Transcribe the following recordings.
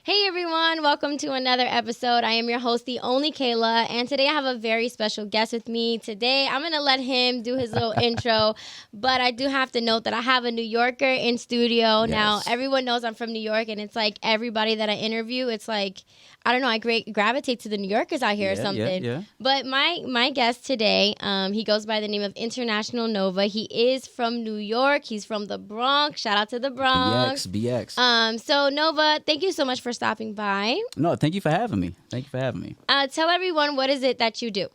Hey everyone, welcome to another episode. I am your host, the only Kayla, and today I have a very special guest with me. Today I'm going to let him do his little intro, but I do have to note that I have a New Yorker in studio. Yes. Now, everyone knows I'm from New York, and it's like everybody that I interview, it's like, I don't know, I gravitate to the New Yorkers out here or something. Yeah. But my guest today, he goes by the name of International Nova. He is from New York. He's from the Bronx. Shout out to the Bronx. BX. So Nova, thank you so much for stopping by. No, thank you for having me. Tell everyone, what is it that you do?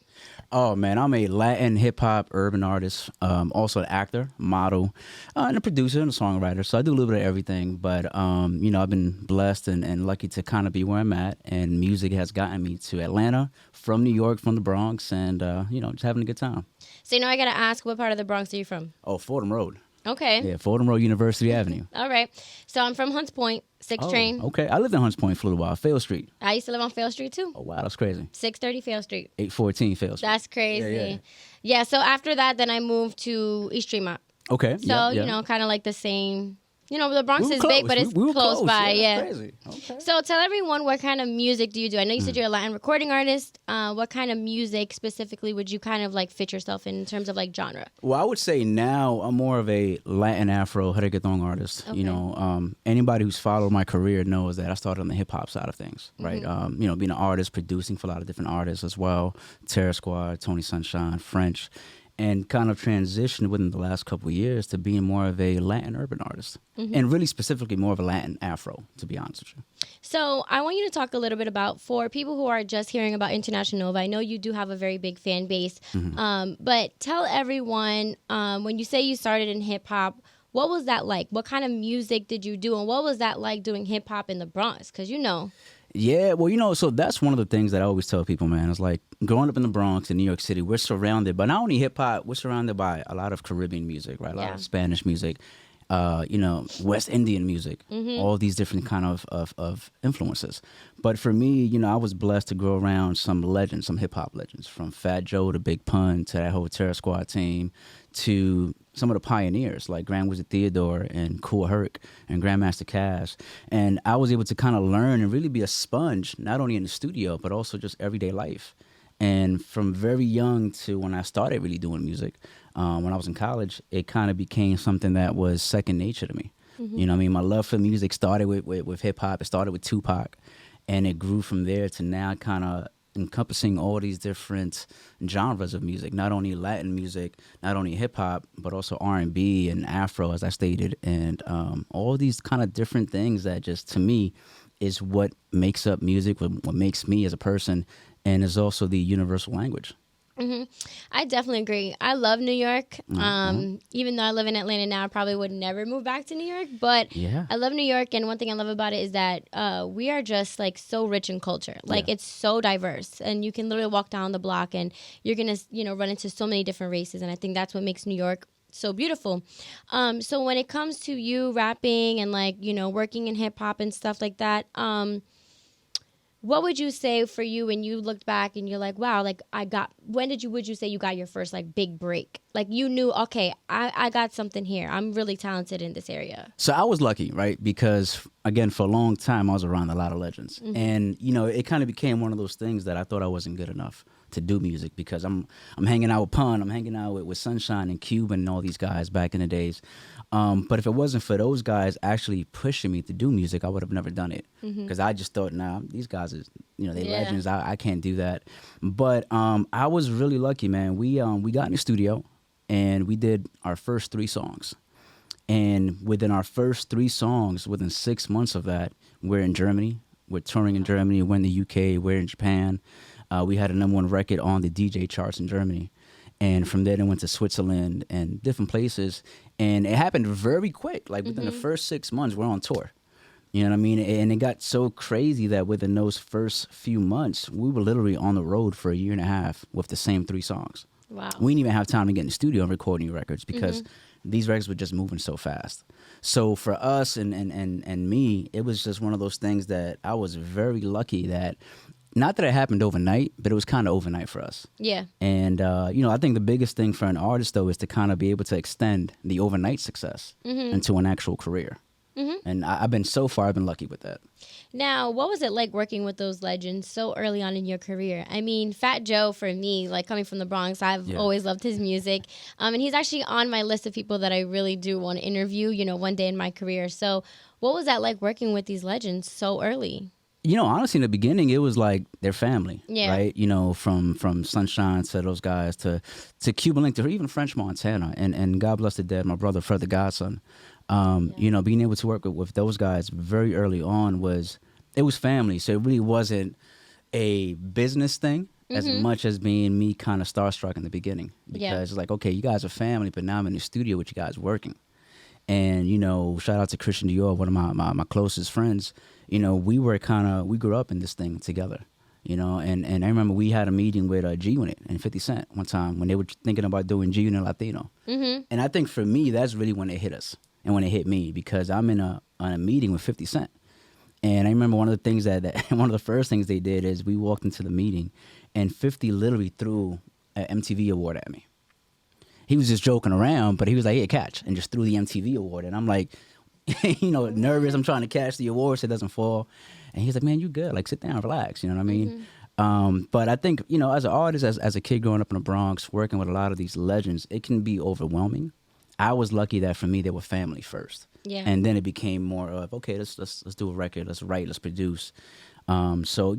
Oh, man, I'm a Latin hip-hop urban artist, also an actor, model, and a producer and a songwriter. So I do a little bit of everything. But, I've been blessed and lucky to kind of be where I'm at. And music has gotten me to Atlanta, from New York, from the Bronx, and, just having a good time. So, I got to ask, what part of the Bronx are you from? Oh, Fordham Road. Okay. Yeah, Fordham Road, University Avenue. All right. So I'm from Hunts Point, 6th train. Okay. I lived in Hunts Point for a little while, Fail Street. I used to live on Fail Street, too. Oh, wow, that's crazy. 630 Fail Street. 814 Fail Street. That's crazy. Yeah. Yeah, so after that, then I moved to East Tremont. Okay. So, kind of like the same. The Bronx is big, but it's close by. Yeah. Crazy. Okay. So tell everyone, what kind of music do you do? I know you said you're a Latin recording artist. What kind of music specifically would you kind of like fit yourself in terms of like genre? Well, I would say now I'm more of a Latin Afro reggaeton artist. Okay. Anybody who's followed my career knows that I started on the hip hop side of things, right? Being an artist, producing for a lot of different artists as well, Terror Squad, Tony Sunshine, French, and kind of transitioned within the last couple of years to being more of a Latin urban artist, and really specifically more of a Latin Afro, to be honest with you. So I want you to talk a little bit about, for people who are just hearing about International Nova, I know you do have a very big fan base, but tell everyone, when you say you started in hip-hop, what was that like? What kind of music did you do, and what was that like doing hip-hop in the Bronx? Because Yeah, well, so that's one of the things that I always tell people, man. It's like growing up in the Bronx in New York City, we're surrounded by not only hip hop, we're surrounded by a lot of Caribbean music, right? A lot of Spanish music, West Indian music, all these different kind of influences. But for me, I was blessed to grow around some legends, some hip hop legends, from Fat Joe to Big Pun to that whole Terror Squad team, to some of the pioneers like Grand Wizard Theodore and Kool Herc and Grandmaster Caz. And I was able to kind of learn and really be a sponge, not only in the studio, but also just everyday life. And from very young to when I started really doing music, when I was in college, it kind of became something that was second nature to me. You know what I mean? My love for music started with hip hop. It started with Tupac, and it grew from there to now kind of encompassing all these different genres of music, not only Latin music, not only hip hop, but also R&B and Afro, as I stated, and all these kind of different things that just, to me, is what makes up music, what makes me as a person, and is also the universal language. I definitely agree. I love New York. Even though I live in Atlanta now, I probably would never move back to New York. But I love New York, and one thing I love about it is that we are just like so rich in culture. Like it's so diverse, and you can literally walk down the block, and you're gonna run into so many different races. And I think that's what makes New York so beautiful. So when it comes to you rapping and like working in hip hop and stuff like that, what would you say for you when you looked back and you're like, wow, like would you say you got your first like big break? Like you knew, okay, I got something here. I'm really talented in this area. So I was lucky, right? Because again, for a long time, I was around a lot of legends. And, it kind of became one of those things that I thought I wasn't good enough to do music, because I'm hanging out with Pun, I'm hanging out with Sunshine and Cube and all these guys back in the days. But if it wasn't for those guys actually pushing me to do music, I would have never done it. Because I just thought, nah, these guys is, they legends. I can't do that. But I was really lucky, man. We got in the studio and we did our first 3 songs. And within our first 3 songs, within 6 months of that, we're in Germany. We're touring in Germany. We're in the UK. We're in Japan. We had a #1 record on the DJ charts in Germany. And from there, they went to Switzerland and different places. And it happened very quick. Like within the first 6 months, we're on tour. You know what I mean? And it got so crazy that within those first few months, we were literally on the road for a year and a half with the same 3 songs. Wow. We didn't even have time to get in the studio and record new records because these records were just moving so fast. So for us and me, it was just one of those things that I was very lucky that, not that it happened overnight, but it was kind of overnight for us. Yeah. And, I think the biggest thing for an artist, though, is to kind of be able to extend the overnight success into an actual career. And I've been lucky with that. Now, what was it like working with those legends so early on in your career? I mean, Fat Joe, for me, like coming from the Bronx, I've always loved his music. And he's actually on my list of people that I really do want to interview, one day in my career. So what was that like working with these legends so early? Honestly, in the beginning, it was like their family, right? From Sunshine to those guys to Cuban Link to even French Montana. And God bless the dead, my brother, Fred the Godson. Being able to work with those guys very early on was family. So it really wasn't a business thing as much as being me kind of starstruck in the beginning. Because it's like, okay, you guys are family, but now I'm in the studio with you guys working. And, shout out to Christian Dior, one of my closest friends. We grew up in this thing together. And I remember we had a meeting with G-Unit and 50 Cent one time when they were thinking about doing G-Unit Latino. And I think for me, that's really when it hit us. And when it hit me, because I'm in a meeting with 50 Cent. And I remember one of the things one of the first things they did is we walked into the meeting and 50 literally threw an MTV award at me. He was just joking around, but he was like, "Hey, catch," and just threw the MTV award. And I'm like, nervous. I'm trying to catch the award so it doesn't fall. And he's like, "Man, you good. Like, sit down, relax." You know what I mean? But I think, as an artist, as a kid growing up in the Bronx, working with a lot of these legends, it can be overwhelming. I was lucky that for me, they were family first. Yeah. And then it became more of, okay, let's do a record, let's write, let's produce. So,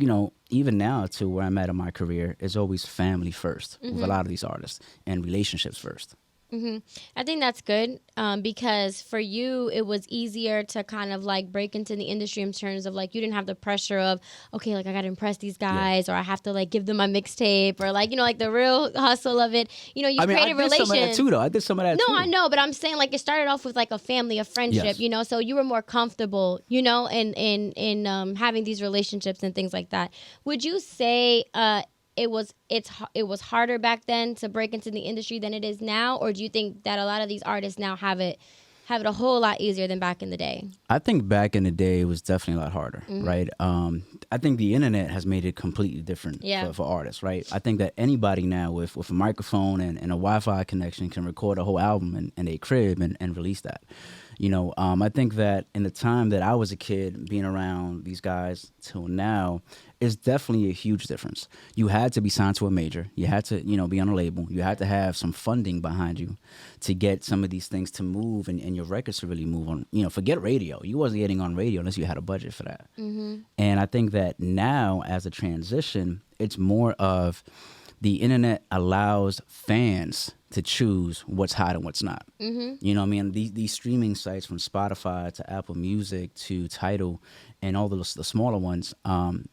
even now to where I'm at in my career, it's always family first with a lot of these artists and relationships first. I think that's good because for you, it was easier to kind of like break into the industry in terms of like you didn't have the pressure of, okay, like I got to impress these guys or I have to like give them my mixtape or like, like the real hustle of it. You create a relation. I did some of that too, though. I did some of that too. No, I know, but I'm saying like it started off with like a family, a friendship, so you were more comfortable, in having these relationships and things like that. Would you say it was harder back then to break into the industry than it is now, or do you think that a lot of these artists now have it a whole lot easier than back in the day? I think back in the day it was definitely a lot harder, right? I think the internet has made it completely different for artists, right? I think that anybody now with a microphone and a Wi-Fi connection can record a whole album in a crib and release that. I think that in the time that I was a kid, being around these guys till now, is definitely a huge difference. You had to be signed to a major. You had to, be on a label. You had to have some funding behind you to get some of these things to move and your records to really move on. Forget radio. You wasn't getting on radio unless you had a budget for that. And I think that now, as a transition, it's more of the internet allows fans to choose what's hot and what's not. You know what I mean? These streaming sites from Spotify to Apple Music to Tidal and all the smaller ones,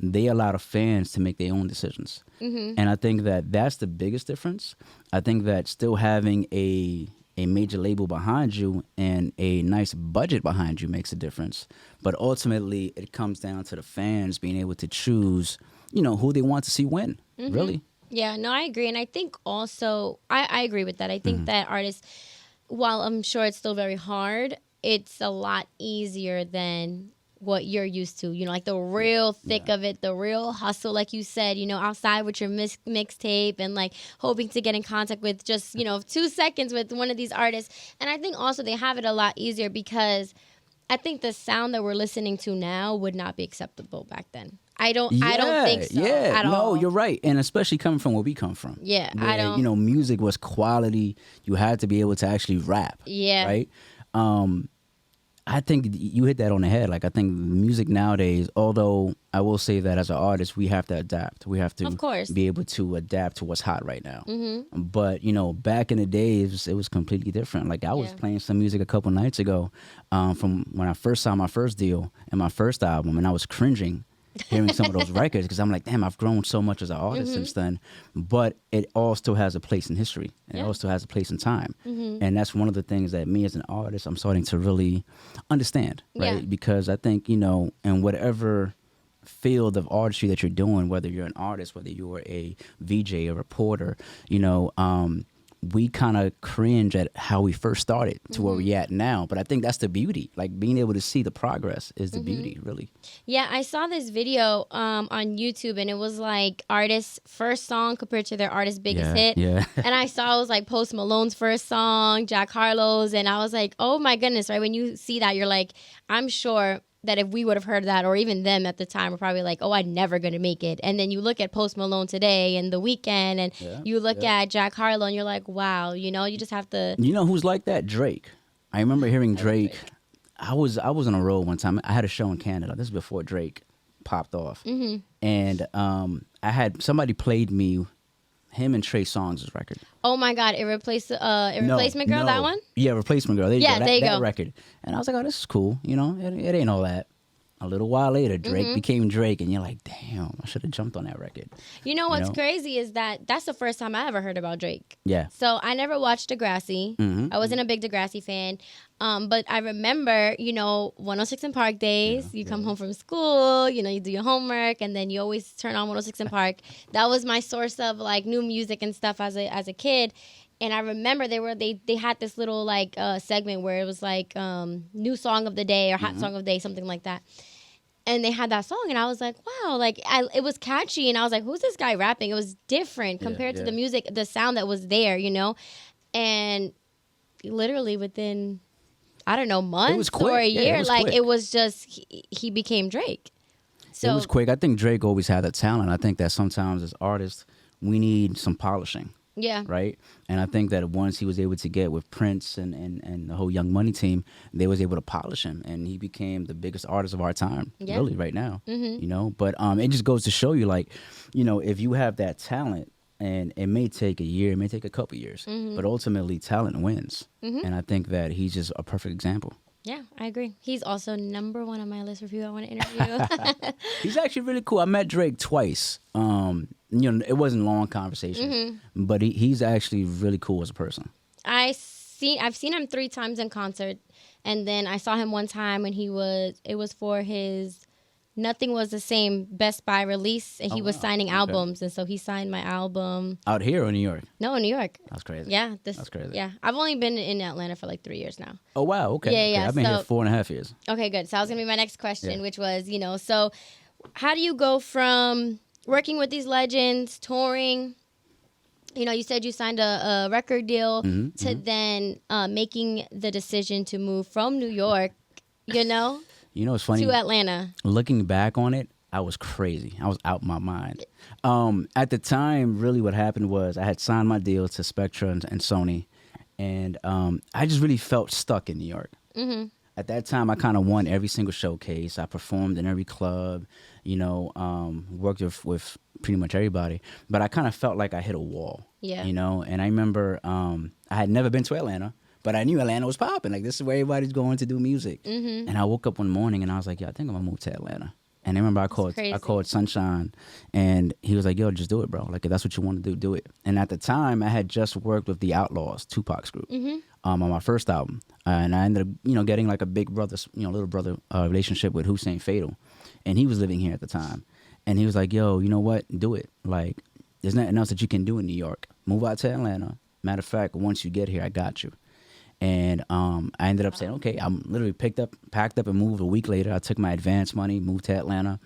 they allow the fans to make their own decisions. And I think that that's the biggest difference. I think that still having a major label behind you and a nice budget behind you makes a difference. But ultimately, it comes down to the fans being able to choose, who they want to see win, really. Yeah, no, I agree. And I think also, I agree with that. I think that artists, while I'm sure it's still very hard, it's a lot easier than what you're used to. Like the real thick of it, the real hustle, like you said, outside with your mixtape and like hoping to get in contact with just, 2 seconds with one of these artists. And I think also they have it a lot easier because I think the sound that we're listening to now would not be acceptable back then. I don't think so at all. No, you're right. And especially coming from where we come from. Yeah, where, I don't. Music was quality. You had to be able to actually rap. Yeah. Right? I think you hit that on the head. Like, I think music nowadays, although I will say that as an artist, we have to adapt. We have to of course. Be able to adapt to what's hot right now. But, back in the days, it was completely different. Like, I was playing some music a couple nights ago from when I first saw my first deal and my first album, and I was cringing hearing some of those records because I'm like, damn, I've grown so much as an artist since then. But it all still has a place in history. And it all still has a place in time. And that's one of the things that me as an artist, I'm starting to really understand, right? Because I think, in whatever field of artistry that you're doing, whether you're an artist, whether you're a VJ, a reporter, we kind of cringe at how we first started to where we're at now. But I think that's the beauty. Like, being able to see the progress is the beauty, really. Yeah, I saw this video on YouTube, and it was like artists' first song compared to their artist's biggest hit. Yeah. And I saw it was like Post Malone's first song, Jack Harlow's, and I was like, oh my goodness, right? When you see that, you're like, I'm sure that if we would have heard that, or even them at the time, were probably like, oh, I'm never going to make it. And then you look at Post Malone today and The Weeknd, and you look at Jack Harlow, and you're like, wow, you know, you just have to. You know who's like that? Drake. I remember hearing Drake. I was on a road one time. I had a show in Canada. This is before Drake popped off. And I had somebody played me him and Trey Songz' record. Oh my God! Replacement Girl, that one? Yeah, Replacement Girl. There you go. There you that go. record. And I was like, oh, this is cool. You know, it ain't all that. A little while later, Drake became Drake, and you're like, damn, I should have jumped on that record. You know what's crazy is that's the first time I ever heard about Drake. Yeah. So I never watched Degrassi. I wasn't a big Degrassi fan. But I remember, 106 in Park days. You come home from school, you do your homework, and then you always turn on 106 in Park. That was my source of like new music and stuff as a kid. And I remember they had this little like segment where it was like new song of the day or hot song of the day, something like that. And they had that song, and I was like, wow, like it was catchy, and I was like, who's this guy rapping? It was different compared to the music, the sound that was there, And literally within, I don't know, months or a year, it was just he became Drake. So it was quick. I think Drake always had that talent. I think that sometimes as artists, we need some polishing. Yeah. Right? And I think that once he was able to get with Prince and the whole Young Money team, they was able to polish him. And he became the biggest artist of our time, really, right now. But it just goes to show you, like, if you have that talent, and it may take a year, it may take a couple years, but ultimately talent wins. And I think that he's just a perfect example. Yeah, I agree. He's also number one on my list of people I want to interview. He's actually really cool. I met Drake twice. It wasn't long conversation, but he's actually really cool as a person. I've seen him 3 times in concert, and then I saw him one time when it was for his Nothing Was the Same Best Buy release, and he was signing albums, and so he signed my album. Out here or New York? No, in New York. That's crazy. Yeah. That's crazy. Yeah. I've only been in Atlanta for like 3 years now. Oh, wow. Okay. Yeah. I've been here 4.5 years. Okay, good. So that was going to be my next question, which was, so how do you go from working with these legends, touring, you said you signed a record deal, to then making the decision to move from New York, It's funny. to Atlanta. Looking back on it, I was crazy. I was out my mind. At the time, really what happened was I had signed my deal to Spectra and Sony, and I just really felt stuck in New York. At that time, I kind of won every single showcase. I performed in every club, worked with pretty much everybody. But I kind of felt like I hit a wall, And I remember I had never been to Atlanta. But I knew Atlanta was popping. Like, this is where everybody's going to do music. And I woke up one morning and I was like, I think I'm gonna move to Atlanta. And I remember I called Sunshine, and he was like, yo, just do it, bro. Like, if that's what you want to do it. And at the time, I had just worked with the Outlaws, Tupac's group, on my first album. And I ended up, getting like a big brother, little brother relationship with Hussein Fatal. And he was living here at the time. And he was like, yo, you know what? Do it. Like, there's nothing else that you can do in New York. Move out to Atlanta. Matter of fact, once you get here, I got you. And I ended up saying, okay, I'm literally packed up and moved a week later. I took my advance money, moved to Atlanta.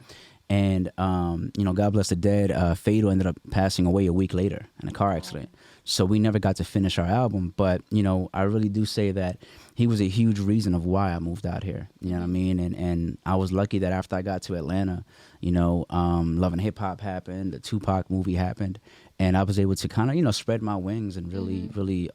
And, God bless the dead, Fatal ended up passing away a week later in a car accident. So we never got to finish our album. But, I really do say that he was a huge reason of why I moved out here. You know what I mean? And I was lucky that after I got to Atlanta, Love and Hip Hop happened, the Tupac movie happened. And I was able to kind of, spread my wings and really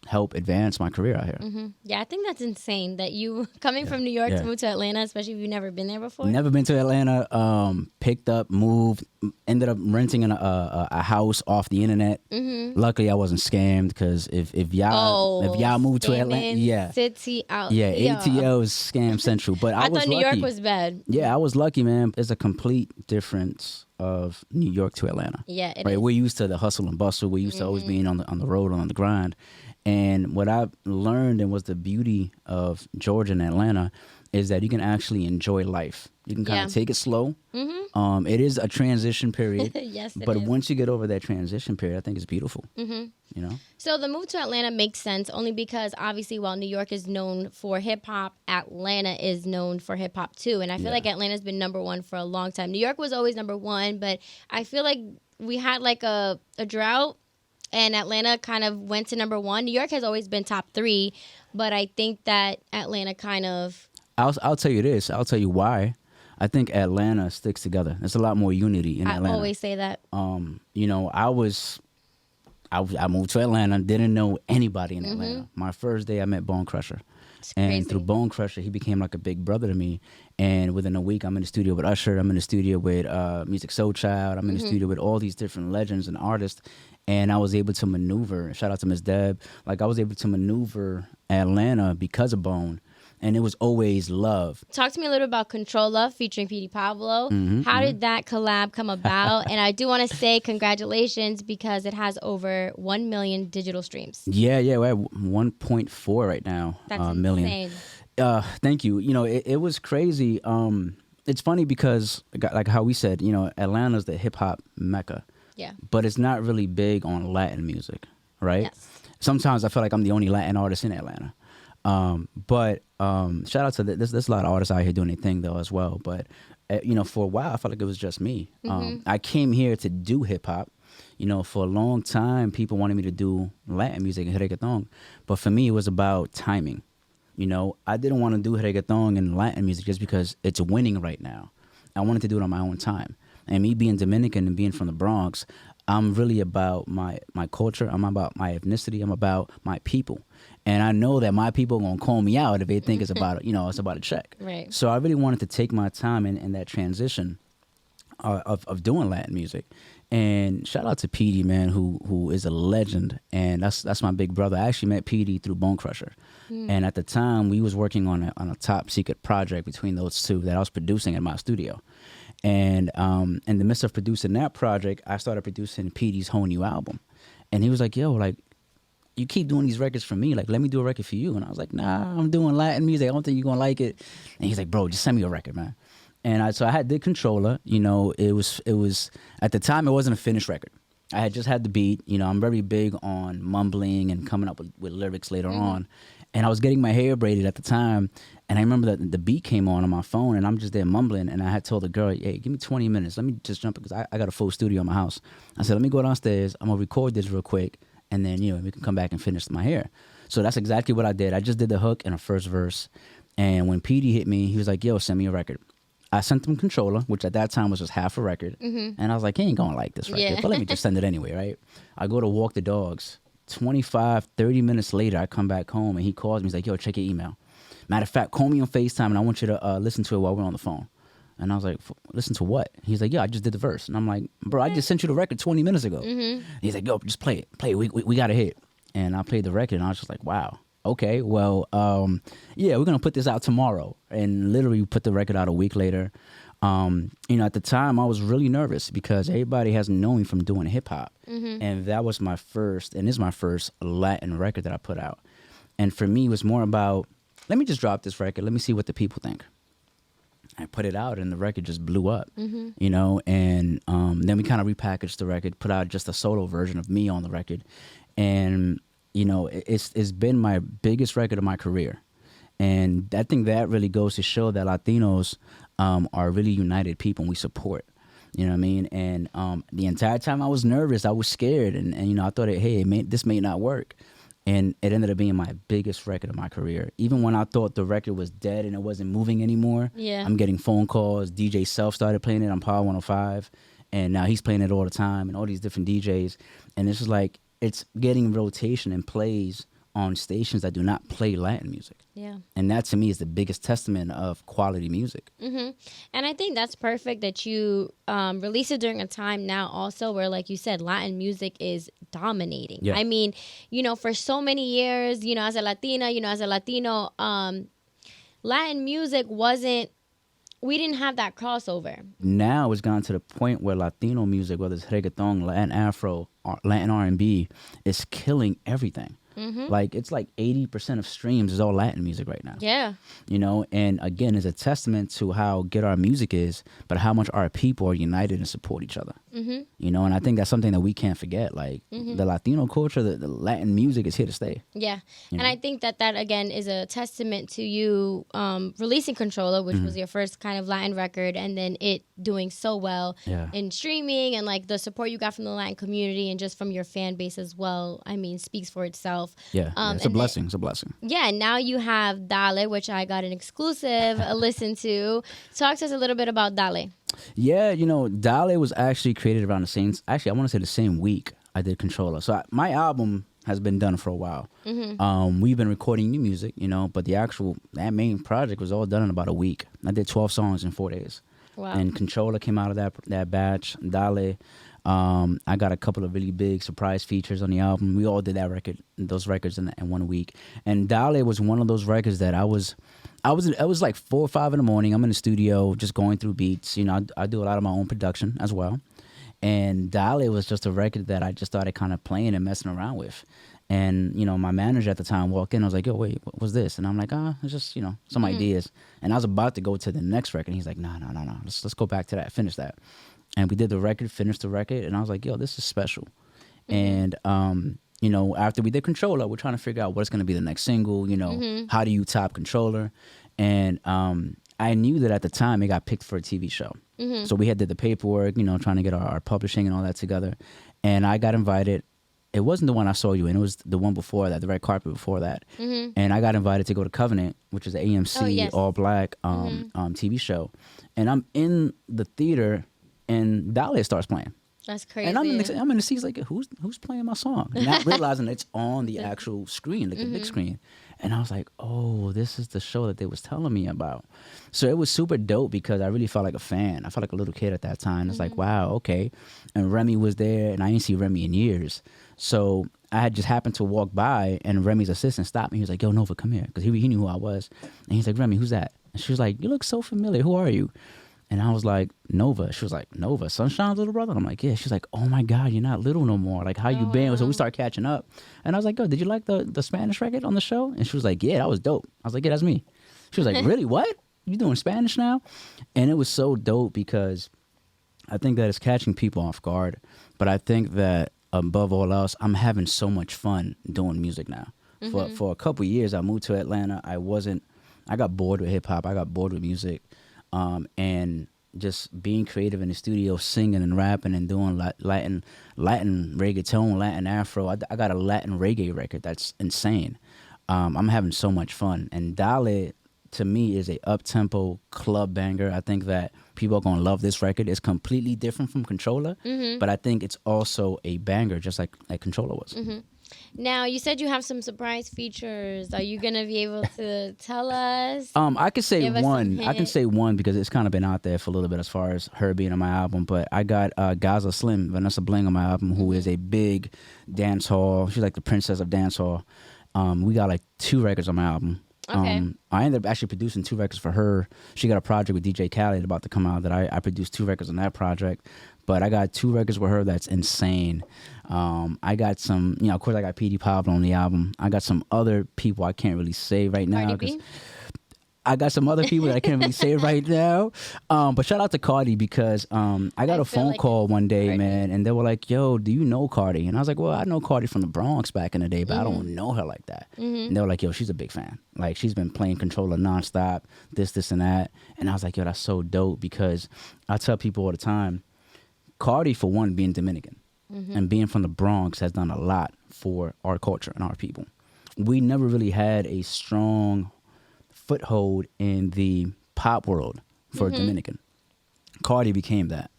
help advance my career out here. Yeah, I think that's insane that you coming from New York to move to Atlanta, especially if you've never been there before. Never been to Atlanta. Picked up, moved, ended up renting a house off the internet. Luckily, I wasn't scammed, because if y'all moved to Atlanta, city out, ATL is scam central. But I was thought New lucky. York was bad. Yeah, I was lucky, man. There's a complete difference of New York to Atlanta. Yeah, it right. is. We're used to the hustle and bustle. We're used to always being on the road and on the grind. And what I've learned, and was the beauty of Georgia and Atlanta, is that you can actually enjoy life. You can kind of take it slow, It is a transition period. Yes, but once you get over that transition period, I think it's beautiful. So the move to Atlanta makes sense only because obviously while New York is known for hip hop, Atlanta is known for hip hop too. And I feel like Atlanta's been number one for a long time. New York was always number one, but I feel like we had like a drought and Atlanta kind of went to number one. New York has always been top 3, but I think that Atlanta kind of... I'll tell you this. I'll tell you why. I think Atlanta sticks together. There's a lot more unity in Atlanta. I always say that. I moved to Atlanta, didn't know anybody in Atlanta. My first day, I met Bone Crusher. And through Bone Crusher, he became like a big brother to me. And within a week, I'm in the studio with Usher. I'm in the studio with Music Soul Child. I'm in the studio with all these different legends and artists. And I was able to maneuver. Shout out to Miss Deb. Like, I was able to maneuver Atlanta because of Bone. And it was always love. Talk to me a little about Controlla featuring P.D. Pablo. How did that collab come about? And I do want to say congratulations because it has over 1 million digital streams. Yeah, we're at 1.4 right now. That's million. Insane. Thank you. It was crazy. It's funny because, like how we said, Atlanta's the hip hop mecca. Yeah. But it's not really big on Latin music, right? Yes. Sometimes I feel like I'm the only Latin artist in Atlanta. But shout out to there's a lot of artists out here doing their thing though as well. But for a while I felt like it was just me. I came here to do hip hop. For a long time people wanted me to do Latin music and reggaeton, but for me it was about timing. I didn't want to do reggaeton and Latin music just because it's winning right now. I wanted to do it on my own time. And me being Dominican and being from the Bronx, I'm really about my culture. I'm about my ethnicity. I'm about my people. And I know that my people are going to call me out if they think it's about, it's about a check. Right. So I really wanted to take my time in that transition of doing Latin music. And shout out to PD, man, who is a legend. And that's my big brother. I actually met PD through Bone Crusher. And at the time, we was working on a top secret project between those two that I was producing in my studio. And in the midst of producing that project, I started producing PD's whole new album. And he was like, yo, like, you keep doing these records for me. Like, let me do a record for you. And I was like, nah, I'm doing Latin music. I don't think you're going to like it. And he's like, bro, just send me a record, man. And I did Controlla. It was at the time, it wasn't a finished record. I had just had the beat. I'm very big on mumbling and coming up with lyrics later on. And I was getting my hair braided at the time. And I remember that the beat came on my phone and I'm just there mumbling. And I had told the girl, hey, give me 20 minutes. Let me just jump because I got a full studio in my house. I said, let me go downstairs. I'm going to record this real quick. And then, we can come back and finish my hair. So that's exactly what I did. I just did the hook and a first verse. And when PD hit me, he was like, yo, send me a record. I sent him Controlla, which at that time was just half a record. And I was like, he ain't going to like this record. But let me just send it anyway, right? I go to walk the dogs. 25, 30 minutes later, I come back home and he calls me. He's like, yo, check your email. Matter of fact, call me on FaceTime and I want you to listen to it while we're on the phone. And I was like, listen to what? He's like, yeah, I just did the verse. And I'm like, bro, I just sent you the record 20 minutes ago. He's like, yo, just play it. Play it. We got a hit. And I played the record and I was just like, wow. Okay, well, yeah, we're going to put this out tomorrow. And literally put the record out a week later. At the time, I was really nervous because everybody hasn't known me from doing hip hop. And that was my first, and is my first Latin record that I put out. And for me, it was more about, let me just drop this record. Let me see what the people think. I put it out and the record just blew up, and then we kind of repackaged the record, put out just a solo version of me on the record. And, it's been my biggest record of my career. And I think that really goes to show that Latinos are really united people and we support. You know what I mean? And the entire time I was nervous, I was scared. And I thought, this may not work. And it ended up being my biggest record of my career. Even when I thought the record was dead and it wasn't moving anymore, I'm getting phone calls. DJ Self started playing it on Power 105. And now he's playing it all the time and all these different DJs. And it's just like, it's getting rotation and plays on stations that do not play Latin music. Yeah. And that to me is the biggest testament of quality music. And I think that's perfect that you release it during a time now also where, like you said, Latin music is dominating. Yeah. I mean, for so many years, as a Latina, as a Latino, Latin music we didn't have that crossover. Now it's gone to the point where Latino music, whether it's reggaeton, Latin Afro, Latin R&B, is killing everything. Like it's like 80% of streams is all Latin music right now. Yeah. You know, and again, it's a testament to how good our music is, but how much our people are united and support each other. You know, and I think that's something that we can't forget. Like the Latino culture, the Latin music is here to stay. Yeah. And I think that again, is a testament to you releasing Controller, which was your first kind of Latin record, and then it doing so well in streaming, and like the support you got from the Latin community and just from your fan base as well. I mean, speaks for itself. Yeah, it's a blessing. It's a blessing. Yeah, and now you have Dale, which I got an exclusive listen to. Talk to us a little bit about Dale. Yeah, you know, Dale was actually created around the same, actually, I want to say the same week I did Controller. So my album has been done for a while. We've been recording new music, you know, but that main project was all done in about a week. I did 12 songs in 4 days. Wow. And Controller came out of that batch. Dale, I got a couple of really big surprise features on the album. We all did those records in 1 week. And Dale was one of those records that I was like 4 or 5 in the morning. I'm in the studio just going through beats. You know, I do a lot of my own production as well. And Dale was just a record that I just started kind of playing and messing around with. And, you know, my manager at the time walked in. I was like, yo, wait, what was this? And I'm like, it's just, you know, some ideas. And I was about to go to the next record. And he's like, no. Let's go back to that, finish that. And we did the record, finished the record. And I was like, yo, this is special. And, you know, after we did Controller, we're trying to figure out what's going to be the next single. You know, how do you top Controller? And I knew that at the time it got picked for a TV show. So we had did the paperwork, you know, trying to get our publishing and all that together. And I got invited. It wasn't the one I saw you in. It was the one before that, the red carpet before that. And I got invited to go to Covenant, which is an AMC all-black TV show. And I'm in the theater, and Dale starts playing. That's crazy. And I'm in the seats like, who's playing my song? And not realizing it's on the actual screen, like the big screen. And I was like, oh, this is the show that they was telling me about. So it was super dope because I really felt like a fan. I felt like a little kid at that time. It's like, wow, okay. And Remy was there, and I didn't see Remy in years. So I had just happened to walk by, and Remy's assistant stopped me. He was like, yo, Nova, come here. Because he knew who I was. And he's like, Remy, who's that? And she was like, you look so familiar. Who are you? And I was like, Nova. She was like, Nova, Sunshine's little brother? And I'm like, yeah. She's like, oh my God, you're not little no more. Like, how you been? Wow. So we started catching up. And I was like, yo, did you like the Spanish record on the show? And she was like, yeah, that was dope. I was like, yeah, that's me. She was like, really? What? You doing Spanish now? And it was so dope because I think that it's catching people off guard. But I think that above all else, I'm having so much fun doing music now. For a couple of years, I moved to Atlanta. I got bored with hip hop. I got bored with music. And just being creative in the studio, singing and rapping and doing Latin reggaeton, Latin Afro. I got a Latin reggae record that's insane. I'm having so much fun. And Dale, to me, is a up-tempo club banger. I think that people are going to love this record. It's completely different from Controller, but I think it's also a banger, just like Controller was. Now, you said you have some surprise features. Are you going to be able to tell us? I could say one. I can say one because it's kind of been out there for a little bit as far as her being on my album. But I got Gaza Slim, Vanessa Bling on my album, who is a big dance hall. She's like the princess of dance hall. We got like 2 records on my album. Okay. I ended up actually producing 2 records for her. She got a project with DJ Khaled about to come out that I produced 2 records on that project. But I got 2 records with her that's insane. I got some, you know, of course I got PD Pablo on the album. I got some other people I can't really say right now. I got some other people that I can't really say right now. But shout out to Cardi because I got a phone call one day, man, and they were like, yo, do you know Cardi? And I was like, well, I know Cardi from the Bronx back in the day, but I don't know her like that. And they were like, yo, she's a big fan. Like, she's been playing Controller nonstop, this, and that. And I was like, yo, that's so dope because I tell people all the time, Cardi, for one, being Dominican and being from the Bronx has done a lot for our culture and our people. We never really had a strong foothold in the pop world for Dominican. Cardi became that.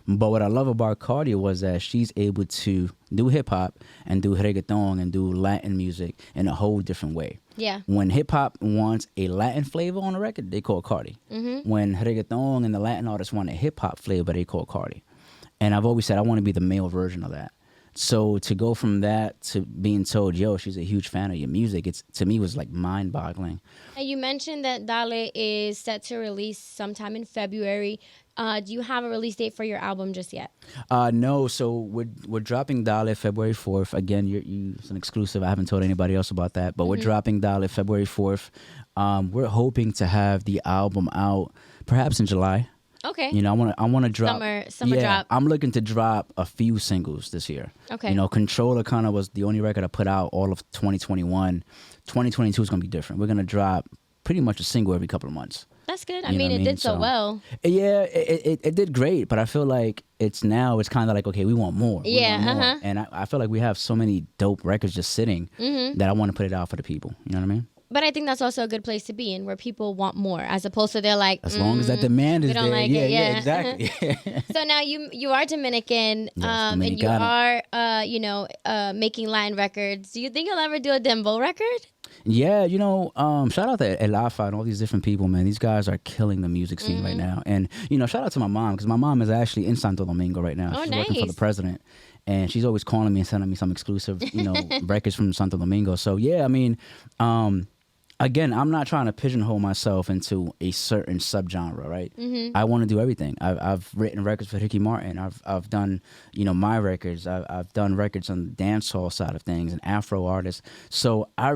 But what I love about Cardi was that she's able to do hip-hop and do reggaeton and do Latin music in a whole different way. Yeah. When hip-hop wants a Latin flavor on a record, they call Cardi. When reggaeton and the Latin artists want a hip-hop flavor, they call Cardi. And I've always said I want to be the male version of that. So to go from that to being told, yo, she's a huge fan of your music, it's to me was like mind boggling. And you mentioned that Dale is set to release sometime in February. Do you have a release date for your album just yet? No, so we're dropping Dale February 4th. Again, it's an exclusive. I haven't told anybody else about that, but we're dropping Dale February 4th. We're hoping to have the album out perhaps in July. Okay. You know, I want to drop summer drop. I'm looking to drop a few singles this year. Okay. You know, Controller kind of was the only record I put out all of 2021. 2022 is going to be different. We're going to drop pretty much a single every couple of months. That's good. I mean, it did so well. Yeah, it did great, but I feel like it's kind of like, okay, we want more. And I feel like we have so many dope records just sitting that I want to put it out for the people. You know what I mean? But I think that's also a good place to be in, where people want more, as opposed to they're like, as long as that demand is we don't there. Like yeah, it. Yeah, exactly. So now you are Dominican, Yes, and you are making Latin records. Do you think you'll ever do a dembow record? Yeah, shout out to El Alfa and all these different people, man. These guys are killing the music scene right now. And, shout out to my mom, because my mom is actually in Santo Domingo right now. She's working for the president. And she's always calling me and sending me some exclusive, records from Santo Domingo. So, yeah, I mean, again, I'm not trying to pigeonhole myself into a certain subgenre, right? I want to do everything. I've written records for Ricky Martin. I've done, my records. I've done records on the dancehall side of things and Afro artists. So I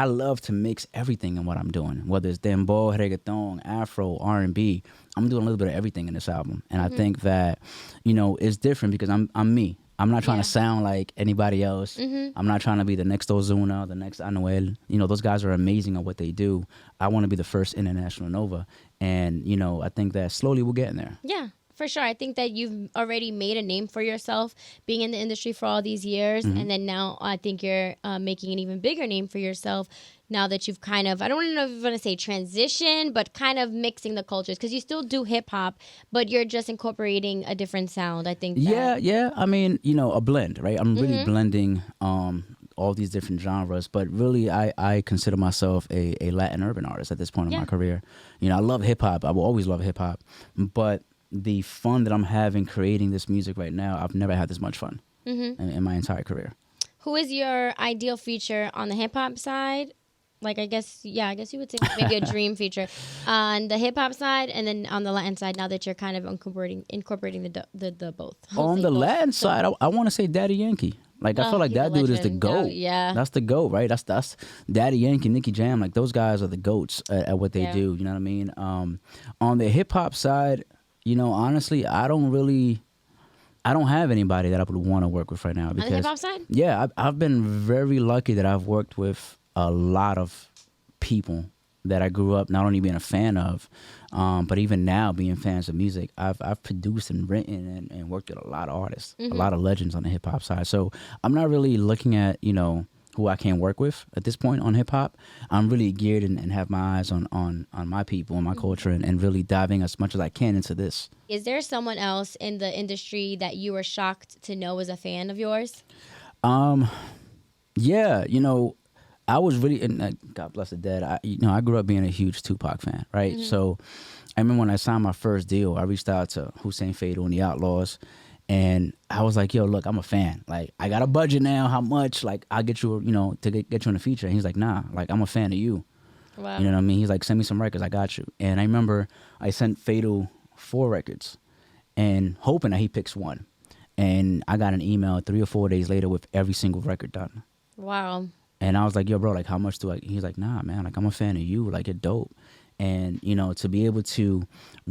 love to mix everything in what I'm doing, whether it's dembow, reggaeton, Afro, R&B. I'm doing a little bit of everything in this album, and I think that, it's different because I'm me. I'm not trying to sound like anybody else. I'm not trying to be the next Ozuna, the next Anuel. Those guys are amazing at what they do. I want to be the first international Nova. And, I think that slowly we're getting there. Yeah, for sure. I think that you've already made a name for yourself being in the industry for all these years. And then now I think you're making an even bigger name for yourself now that you've kind of, I don't know if you want to say transition, but kind of mixing the cultures, because you still do hip hop, but you're just incorporating a different sound. I think. Yeah. I mean, a blend, right? I'm really blending all these different genres, but really I consider myself a Latin urban artist at this point in my career. I love hip hop. I will always love hip hop, but the fun that I'm having creating this music right now, I've never had this much fun in my entire career. Who is your ideal feature on the hip hop side? Like, I guess you would say maybe a dream feature on the hip hop side, and then on the Latin side, now that you're kind of incorporating the both. On the Latin side, I want to say Daddy Yankee. Like, I feel like that dude is the GOAT. Yeah. That's the GOAT, right? That's Daddy Yankee, Nicky Jam. Like, those guys are the GOATs at what they do. You know what I mean? On the hip hop side, honestly, I don't have anybody that I would want to work with right now. Because, on the hip hop side? Yeah, I've been very lucky that I've worked with a lot of people that I grew up not only being a fan of, but even now being fans of music. I've produced and written and worked with a lot of artists, a lot of legends on the hip hop side. So I'm not really looking at, who I can work with at this point on hip hop. I'm really geared and have my eyes on my people and my culture and really diving as much as I can into this. Is there someone else in the industry that you were shocked to know was a fan of yours? Yeah, I was really, and God bless the dead. I grew up being a huge Tupac fan, right? So I remember when I signed my first deal, I reached out to Hussein Fatal and the Outlaws, and I was like, "Yo, look, I'm a fan. Like, I got a budget now. How much? Like, I'll get you, to get you in the feature." And he's like, "Nah, like, I'm a fan of you." Wow. You know what I mean? He's like, "Send me some records. I got you." And I remember I sent Fatal 4 records, and hoping that he picks one. And I got an email 3 or 4 days later with every single record done. Wow. And I was like, "Yo, bro, like, how much do I?" He's like, "Nah, man, like, I'm a fan of you. Like, you're dope." And, to be able to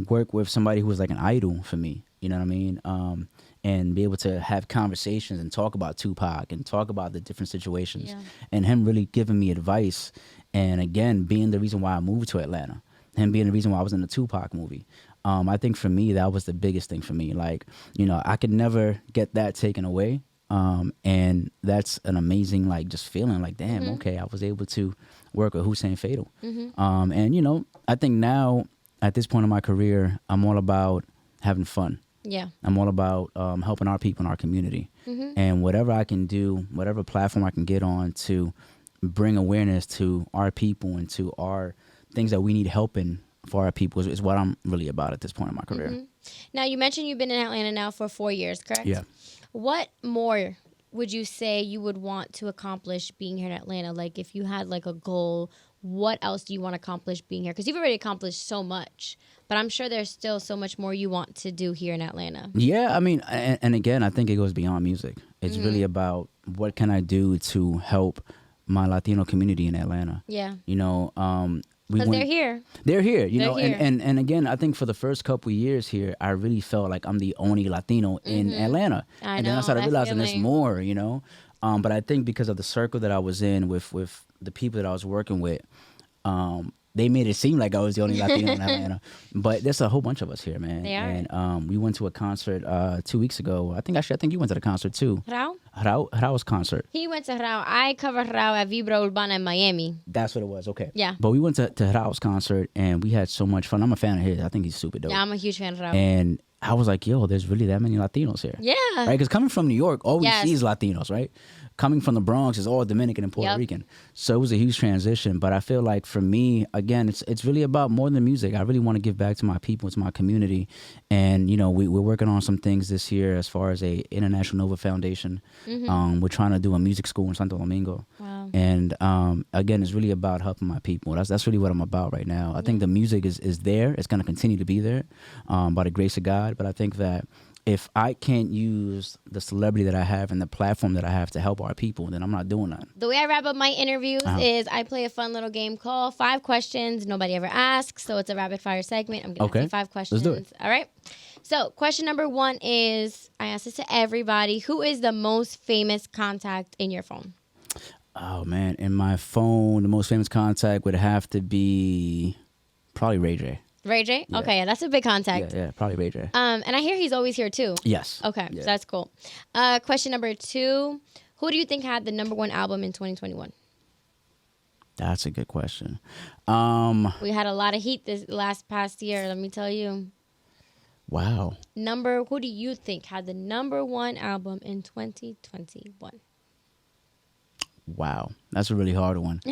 work with somebody who was like an idol for me, you know what I mean? And be able to have conversations and talk about Tupac and talk about the different situations. And him really giving me advice. And again, being the reason why I moved to Atlanta. Him being the reason why I was in the Tupac movie. I think for me, that was the biggest thing for me. Like, I could never get that taken away. And that's an amazing, like, just feeling like, damn, okay, I was able to work with Hussein Fatal. And, I think now at this point in my career, I'm all about having fun. Yeah. I'm all about helping our people in our community. And whatever I can do, whatever platform I can get on to bring awareness to our people and to our things that we need help in for our people is what I'm really about at this point in my career. Now, you mentioned you've been in Atlanta now for 4 years, correct? Yeah. What more would you say you would want to accomplish being here in Atlanta? Like, if you had like a goal, what else do you want to accomplish being here? Because you've already accomplished so much, but I'm sure there's still so much more you want to do here in Atlanta. Yeah, I mean, and again, I think it goes beyond music. It's really about what can I do to help my Latino community in Atlanta. Yeah. You know, because they're here. They're here, you know, here. And again, I think for the first couple of years here, I really felt like I'm the only Latino in Atlanta. And then I started realizing there's more, you know. But I think because of the circle that I was in with the people that I was working with, they made it seem like I was the only Latino in Atlanta. But there's a whole bunch of us here, man. They are. And we went to a concert 2 weeks ago. I think you went to the concert too. Raul's concert. He went to Raul. I covered Raul at Vibra Urbana in Miami. That's what it was. Okay. Yeah. But we went to Raul's concert and we had so much fun. I'm a fan of his. I think he's super dope. Yeah, I'm a huge fan of Raul. And I was like, yo, there's really that many Latinos here. Yeah. Right? Because coming from New York, all we see is Latinos, right? Coming from the Bronx is all Dominican and Puerto Rican. So it was a huge transition. But I feel like for me, again, it's really about more than music. I really want to give back to my people, to my community. And, you know, we're working on some things this year as far as a International Nova Foundation. We're trying to do a music school in Santo Domingo. Wow. And again, it's really about helping my people. That's really what I'm about right now. I think the music is there. It's going to continue to be there by the grace of God. But I think that if I can't use the celebrity that I have and the platform that I have to help our people, then I'm not doing that. The way I wrap up my interviews is I play a fun little game called 5 Questions Nobody Ever Asks. So it's a rapid fire segment. I'm going to ask you 5 questions. Let's do it. All right. So question number 1 is, I ask this to everybody, who is the most famous contact in your phone? Oh, man. In my phone, the most famous contact would have to be probably Ray J. Ray J? Yeah. Okay, that's a big contact. Yeah, probably Ray J. And I hear he's always here too. Yes. Okay, so that's cool. Question number 2, who do you think had the number 1 album in 2021? That's a good question. We had a lot of heat this past year, let me tell you. Wow. Who do you think had the number 1 album in 2021? Wow, that's a really hard one.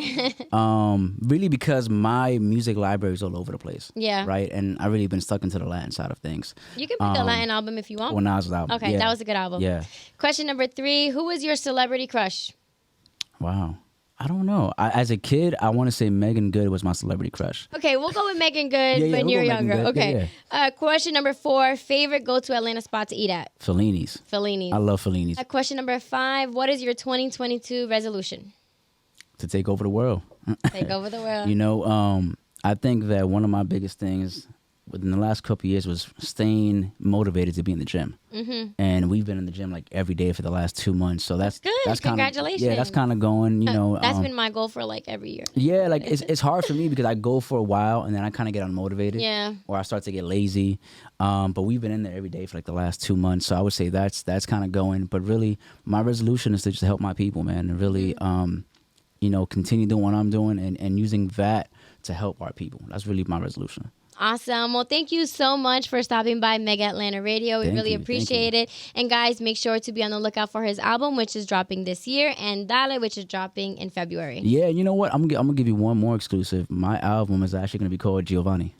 Really because my music library is all over the place. Yeah. Right? And I really been stuck into the Latin side of things. You can pick a Latin album if you want. Or Nas' album. Okay, that was a good album. Yeah. Question number 3, who was your celebrity crush? Wow. I don't know. As a kid, I want to say Megan Good was my celebrity crush. Okay, we'll go with Megan Good when we'll you're go younger. Megan Good. Okay. Yeah. Question number 4, favorite go-to Atlanta spot to eat at? Fellini's. Fellini's. I love Fellini's. Question number 5, what is your 2022 resolution? To take over the world. Take over the world. You know, I think that one of my biggest things within the last couple of years was staying motivated to be in the gym. And we've been in the gym like every day for the last 2 months. So that's good. Congratulations. That's kind of going, you know. That's been my goal for like every year. Yeah, like it's hard for me because I go for a while and then I kind of get unmotivated. Yeah. Or I start to get lazy. But we've been in there every day for like the last 2 months. So I would say that's kind of going. But really, my resolution is to just help my people, man. And really, you know, continue doing what I'm doing and using that to help our people. That's really my resolution. Awesome. Well, thank you so much for stopping by Mega Atlanta Radio. We really appreciate it. And guys, make sure to be on the lookout for his album, which is dropping this year, and Dale, which is dropping in February. Yeah, you know what? I'm gonna give you one more exclusive. My album is actually gonna be called Giovanni.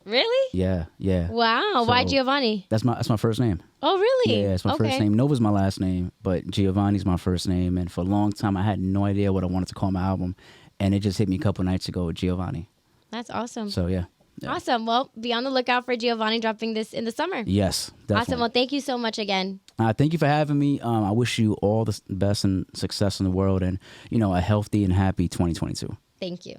Really? Yeah. Wow. So why Giovanni? That's my first name. Oh, really? Yeah, it's my first name. Nova's my last name, but Giovanni's my first name. And for a long time, I had no idea what I wanted to call my album, and it just hit me a couple nights ago with Giovanni. That's awesome. So yeah. Awesome. Well, be on the lookout for Giovanni dropping this in the summer. Yes, definitely. Awesome. Well, thank you so much again. Thank you for having me. I wish you all the best and success in the world, and you know, a healthy and happy 2022. Thank you.